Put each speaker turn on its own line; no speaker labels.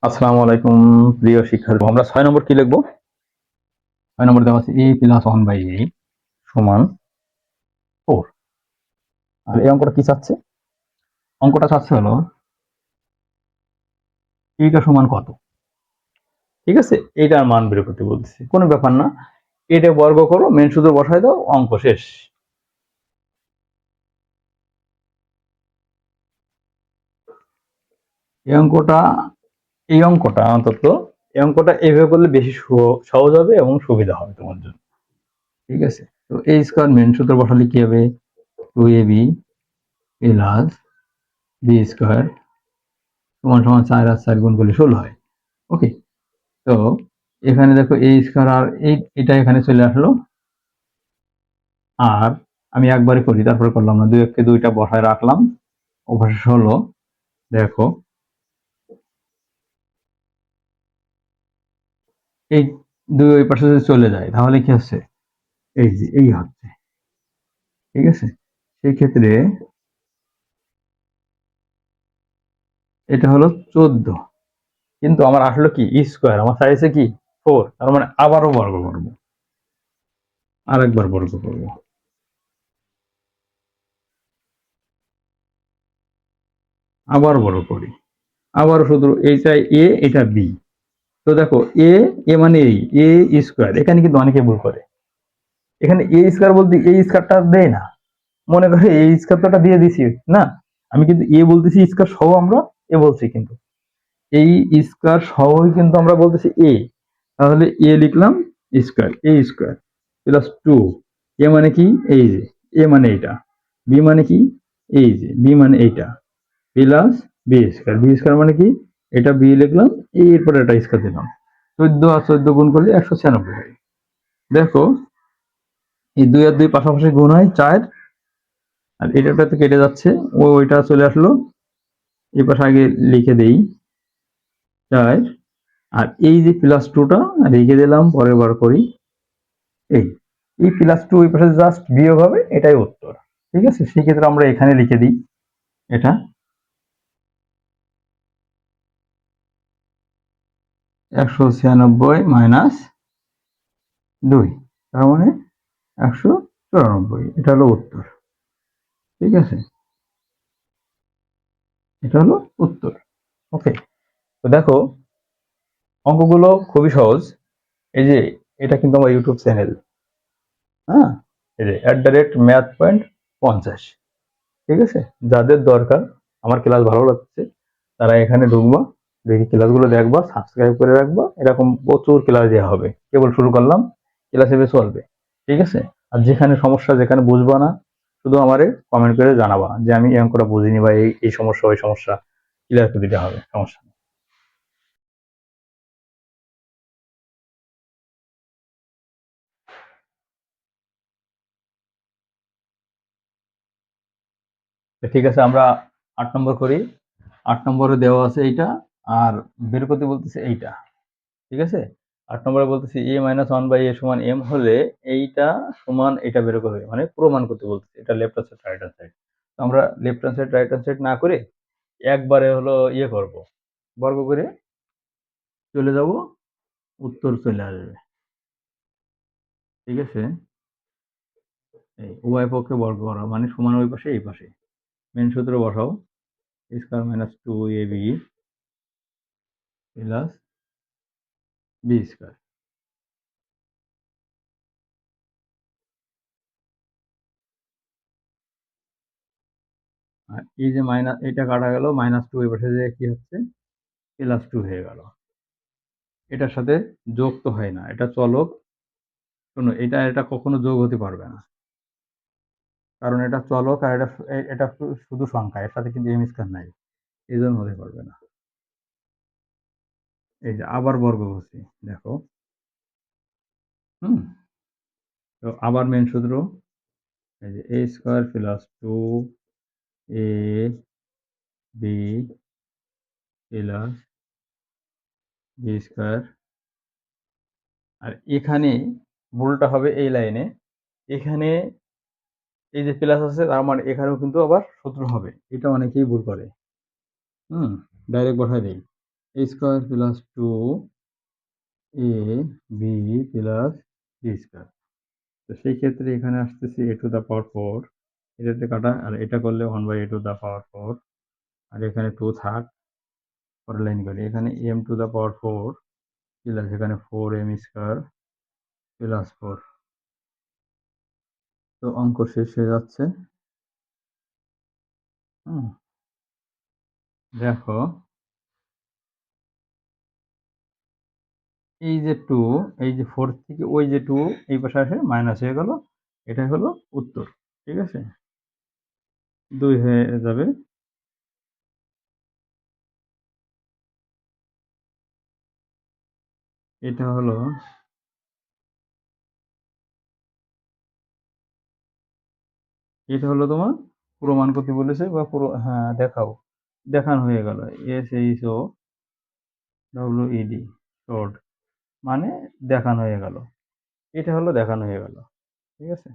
আসসালামু আলাইকুম প্রিয় শিক্ষার্থী। আমরা 6 নম্বর কি লিখবো? 6 নম্বর দেওয়া আছে a+1/a সমান 4। আর এই অঙ্কটা কি চাচ্ছে? অঙ্কটা চাচ্ছে হলো এইটা সমান কত। ঠিক আছে, এইটার মান বের করতে বলতেছে, কোনো ব্যাপার না। এটা বর্গ করো, মেন সূত্র বসায় দাও, অঙ্ক শেষ। এই অঙ্কটা অন্তত এই অঙ্কটা এভাবে করলে বেশি সহজ হবে এবং সুবিধা হবে তোমার জন্য। ঠিক আছে, তো এই স্কয়ার মেন সূত্র বসালে কি হবে? 2ab প্লাস বি স্কয়ার সমান সমান 4 আর 4 গুণ করলে 16 হয়। ওকে, তো এখানে দেখো এই স্কয়ার আর এটা এখানে চলে আসলো। আর আমি একবারে করি, তারপরে করলাম না, 2 কে 2টা বসায় রাখলাম। অবশেষ হলো, দেখো এই 2 ওই পাশে যদি চলে যায় তাহলে কি হচ্ছে? এই যে এই হচ্ছে। ঠিক আছে, সেই ক্ষেত্রে এটা হলো 14, কিন্তু আমার আসলে কি স্কয়ার, আমার চাইছে কি 4, তার মানে আবারও বর্গ করব, আরেকবার বর্গ করব। আবার বর্গ করি, আবার শুধু এইটা এ এটা বি। তো দেখো এ এ মানে এ স্কয়ার, এখানে কিন্তু অনেকে ভুল করে। এখানে এ স্কয়ার বলতে এই স্কয়ারটা দেয় না, মনে করে এই স্কয়ারটা দিয়ে দিছি না। আমি কিন্তু এ বলতেছি স্কয়ার সহ, আমরা এ বলছি, কিন্তু এই স্কয়ার সহই কিন্তু আমরা বলতেছি এ। তাহলে এ লিখলাম স্কয়ার, এ স্কয়ার প্লাস 2। এ মানে কি? এই যে এ মানে এটা। বি মানে কি? এই যে বি মানে এইটা plus B square. B square মানে কি? এটা বি লিখলাম, এরপরে এটা স্কয়ার দিলাম। 14 আর 14 গুণ করলে 196 হয়। দেখো এই 2 আর 2 পাশাপাশি গুণ হয় 4, আর এটা তো কেটে যাচ্ছে, ও ওইটা চলে আসলো। এই পাশে আগে লিখে দেই 4, আর এই যে প্লাস 2টা রেখে দিলাম, পরে বার করি। এই এই প্লাস 2 এই পাশে জাস্ট বিয়োগ হবে, এটাই উত্তর। ঠিক আছে, সেই ক্ষেত্রে আমরা এখানে লিখে দিই এটা 196 মাইনাস 2, তার মানে 194, এটা হলো উত্তর। ঠিক আছে, এটা হলো উত্তর। ওকে, তো দেখো অঙ্কগুলো খুবই সহজ। এই যে এটা কিন্তু আমার ইউটিউব চ্যানেল, হ্যাঁ, এই যে @math.50। ঠিক আছে, যাদের দরকার আমার ক্লাস ভালো লাগছে তারা এখানে ঢুকবা, দেখি ক্লাসগুলো দেখবা, সাবস্ক্রাইব করে রাখবা। এরকম প্রচুর ক্লাস দেওয়া হবে, কেবল শুরু করলাম, ক্লাস এভাবে চলবে। ঠিক আছে, আর যেখানে সমস্যা, যেখানে বুঝবা না, শুধু আমারে কমেন্ট করে জানাবা যে আমি এই অঙ্কটা বুঝিনি, বা এই এই সমস্যা ওই সমস্যা, ক্লিয়ার করে দিতে হবে, সমস্যা নেই। ঠিক আছে, আমরা 8 নম্বর করি। 8 নম্বরে দেওয়া আছে এইটা, আর বের করতে বলতেছে এইটা। ঠিক আছে, 8 নম্বরে বলতেছি a-1/a সমান m হলে এইটা সমান এটা বের করবে, মানে প্রমাণ করতে বলতেছে। এটা left hand side, right hand side. তো আমরা left hand side right hand side না করে একবারে হলো ইয়ে করব, বর্গ করে চলে যাব, উত্তর চলে আসবে। ঠিক আছে, এই উভয় পক্ষে বর্গ করা মানে সমান ওই পাশে এই পাশে। মেন সূত্র বসাও, square minus 2ab plus B square. আর এই যে মাইনাস, এটা কাটা গেল, -2 এই পাশে যে কি হচ্ছে, +2 হয়ে গেল। এটার সাথে যোগ তো হয় না, এটা চলক। শোনো, এটা এটা কখনো যোগ হতে পারবে না, কারণ এটা চলক, আর এটা এটা শুধু সংখ্যা, এর সাথে কিন্তু এম স্কয়ার নাই, এই জন্য হতে পারবে না। এই যে আবার বর্গ করছি, দেখো। হুম, তো আবার মেন সূত্র, এই যে a square plus 2 ab plus B square. আর এখানে ভুলটা হবে এই লাইনে, এখানে এই যে প্লাস আছে, তার মানে এখানেও কিন্তু আবার সূত্র হবে, এটা অনেকেই ভুল করে। হুম, ডাইরেক্ট বসাই দেই। এ square plus 2 A B plus B square. তো সেই ক্ষেত্রে এখানে আসতেছে a টু দ্য পাওয়ার 4, এটাতে কাটা, আর এটা করলে 1/a টু দ্য পাওয়ার 4, আর এখানে 2 থাক, পরের লাইন করি, এখানে m to the power 4 plus এখানে 4m স্কোয়ার প্লাস 4। তো অঙ্ক শেষ হয়ে যাচ্ছে। হুম, দেখো এই যে 2, এই যে 4 থেকে ওই যে 2 এই পাশে আসে মাইনাস হয়ে গেল, এটাই হলো উত্তর। ঠিক আছে, 2 হয়ে যাবে। এটা হলো, তোমার প্রমাণ করতে বলেছে বা পুরো, হ্যাঁ দেখাও, দেখানো হয়ে গেল। SHOWED, শর্ট মানে দেখানো হয়ে গেল, এটা হলো দেখানো হয়ে গেল। ঠিক আছে।